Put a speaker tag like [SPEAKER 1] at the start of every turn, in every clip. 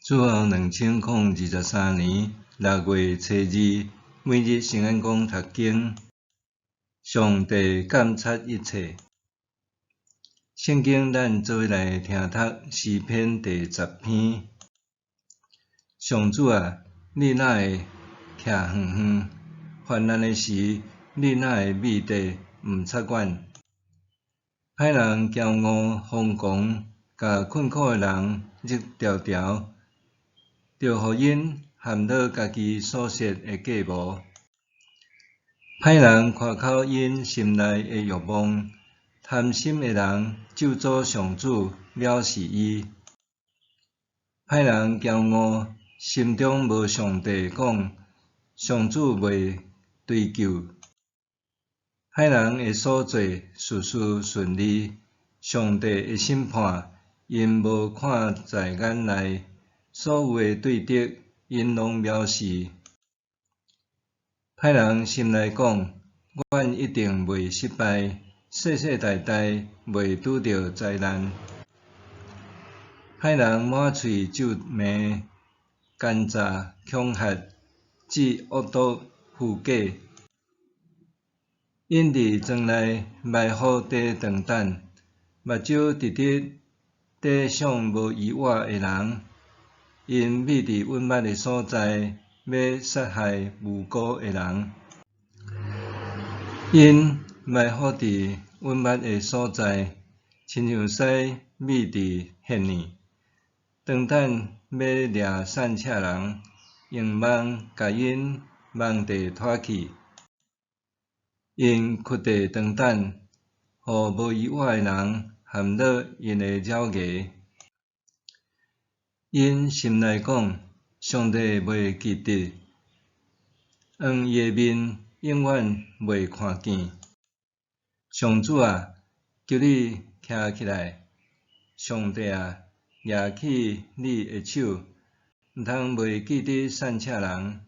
[SPEAKER 1] 主后2023年6月初2，每日圣安宫读经，上帝监察一切。圣经咱做伙来听读诗篇第10篇。上主啊，你哪会徛远远？患难的时，你哪会密地毋察管？歹人骄傲疯狂，甲困苦的人日条条，着互因陷落家己所设的计谋。歹人夸口因心内的欲望，贪心的人咒诅上主，藐视伊。歹人骄傲，心中无上帝，讲上主袂追究。歹人的所做事事顺利，上帝的审判因无看在眼内，所有的对得因拢藐视。歹人心内讲，阮一定袂失败，世世代代袂拄着灾难。歹人满喙咒骂、奸诈、恐吓，指恶毒虚假。因伫庄内埋伏地长等，目睭直直地向无依我的人。因秘伫隐密的所在，要杀害无辜的人。因埋伏伫隐密的所在，亲像狮秘伫陷阱，长等要掠散赤人，用网甲因网地拖去。因屈地长等，互无依我的人陷落因的爪牙。因心内讲，上帝袂记得，黄伊的面永远袂看见。上主啊，求你徛起来！上帝啊，举起你的手，毋通袂记得散赤人。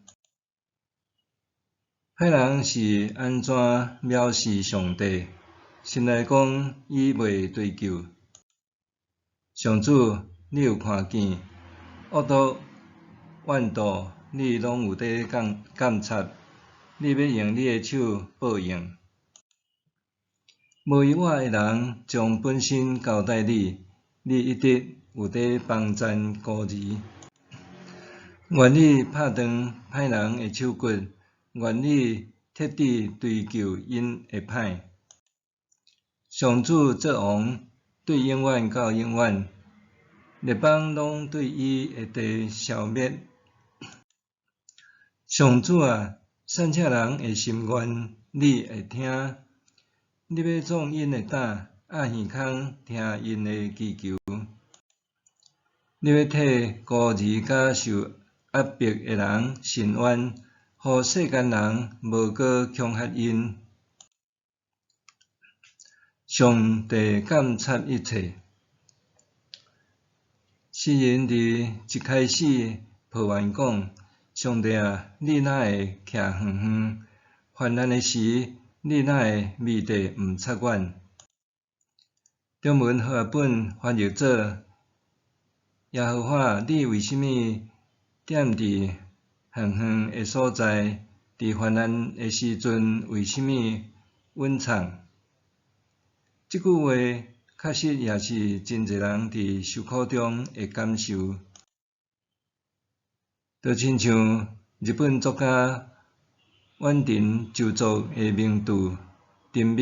[SPEAKER 1] 歹人是安怎藐视上帝？心内讲伊袂追究。上主，你有看见？恶毒、怨妒，你拢有在监察。你要用你的手报应。无依我的人将本身交代你，你一直有在帮赞鼓励。愿你拍断歹人的手骨，愿你彻底追究因的歹。上主作王，对永远到永远，列邦拢对伊会地消灭。上主啊，散赤人的心愿，你会听。你要壮因的胆，压耳孔听因的祈求。你要替孤儿甲受压迫的人伸冤，互世间人无搁恐吓因。上帝监察一切。诗人伫一开始抱怨讲：上帝啊，你哪会徛远远？患难的时，你哪会密地毋察管？中文和合本翻译做：耶和华，你为什么踮伫远远的所在？伫患难的时阵，为什么隐藏？即句话确实也是真侪人伫受苦中的感受。就亲像日本作家远藤周作的名著《沉默》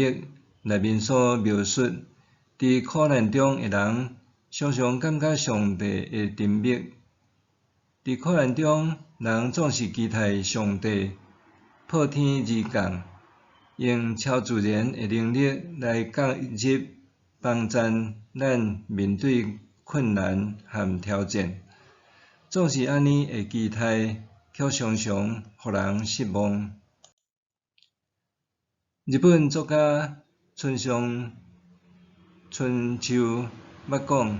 [SPEAKER 1] 内面所描述，伫苦难中的人常常感觉上帝的沉默。伫苦难中，人总是期待上帝破天而降，用超自然的能力来介入帮赞咱面对困难和挑战。总是安尼的期待，却常常互人失望。日本作家村上春秋捌讲：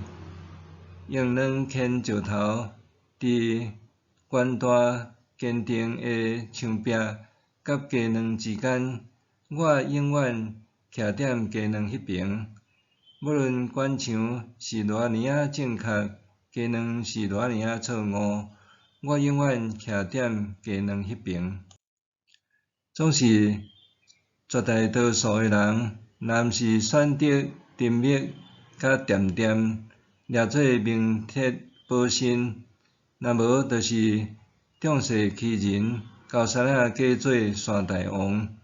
[SPEAKER 1] 用两牵石头伫悬大坚定的墙壁甲鸡卵之间，我永远徛踮鸡卵迄边。无论悬墙是偌尔正确，鸡卵是偌尔啊错误，我永远徛踮鸡卵迄边。总是绝大多数诶人，若毋是选择沉默甲恬恬，掠做名帖保身，若无就是仗势欺人，交衫仔假做山大王，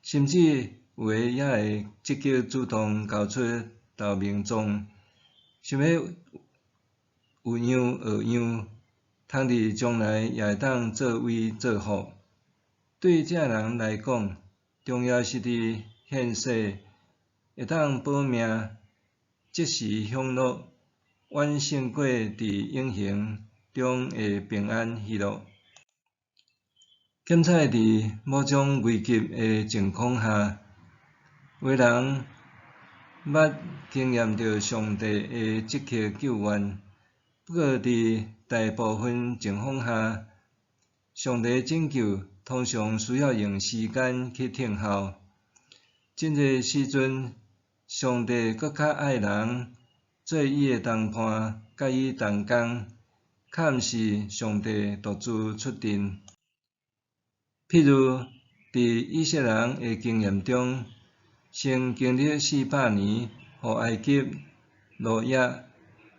[SPEAKER 1] 甚至有诶也会积极主动交出投名状，想要有样学样，通伫将来也会当作威作福。对这人来讲，重要是伫现世会当保命，即时享乐，远胜过伫永恒中会平安喜乐。检采伫某种危急诶情况下，有人捌经验到上帝诶积极救援，不过伫大部分情况下，上帝拯救通常需要用时间去听候。真侪时阵，上帝搁较爱人做伊诶同伴，甲伊同工，较毋是上帝独自出阵。譬如，伫以色列人诶经验中，先经历400年，互埃及落叶，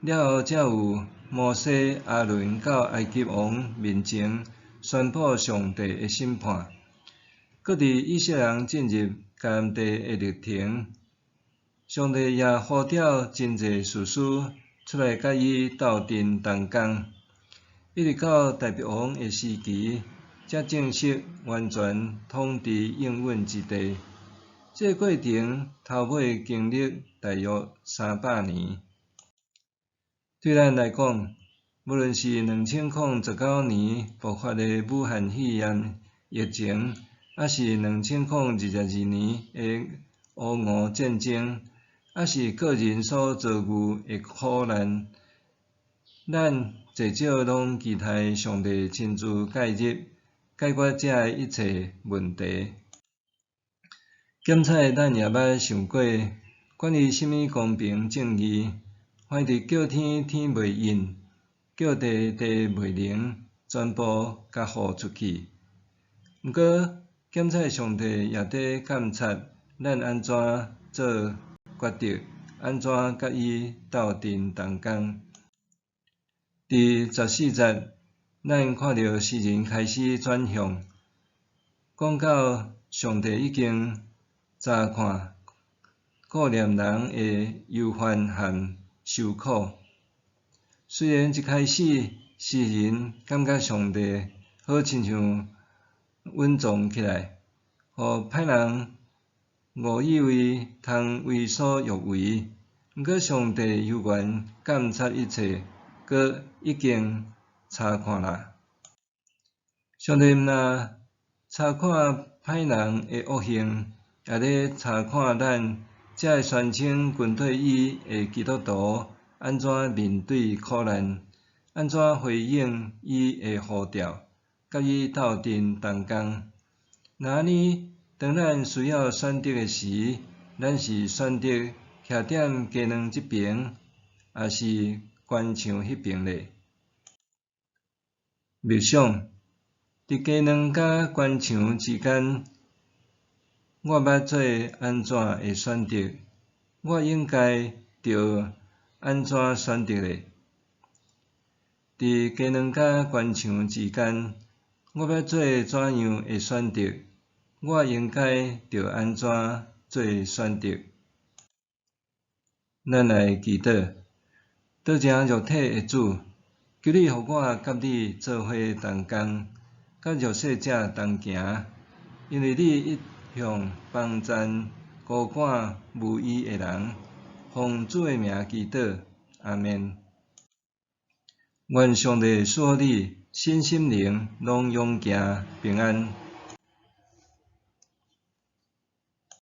[SPEAKER 1] 了后才有摩西、阿伦到埃及王面前宣布上帝诶审判。搁伫以色列人进入迦南地诶日程，上帝也呼召真侪士师出来甲伊斗阵同工，一直到大卫王诶时期，才正式完全统治应允之地。这过程头尾经历大约300年。对咱来讲，无论是2019年爆发的武汉肺炎疫情，还是2022年的乌俄战争，还是个人所遭遇的苦难，咱至少拢期待上帝亲自介入，解决这一切问题。检采咱也捌想过，管伊什么公平正义，反正叫天天袂应，叫地地袂灵，全部甲付出去。毋过，检采上帝也在监察咱安怎做决定，安怎甲伊斗阵同工。伫14节，咱看到诗人开始转向，讲到上帝已经查看、顾念人的忧患和受苦。虽然一开始诗人感觉上帝好亲像稳重起来，互歹人误以为通为所欲为。毋过上帝悠然监察一切，佮已经查看啦。上帝毋但查看歹人的恶行，也咧查看咱这个宣称群体义的基督徒安怎面对苦难，安怎回应伊的呼召，甲伊斗阵同工。若安尼，当咱需要选择的时，咱是选择徛踮鸡卵这边，还是关墙迄边呢？默想，伫鸡卵甲关墙之间，我捌做安怎的选择？我应该着安怎选择呢？伫鸡卵甲关墙之间，我要做怎样的选择？我应该着安怎做选择？咱来祈祷，多谢肉体的主，求你互我甲你做伙同工，甲弱势者同行，因为你一向帮赞孤寡无依的人。奉主的名祈祷，阿们。愿上帝赐予你身心灵拢勇健平安。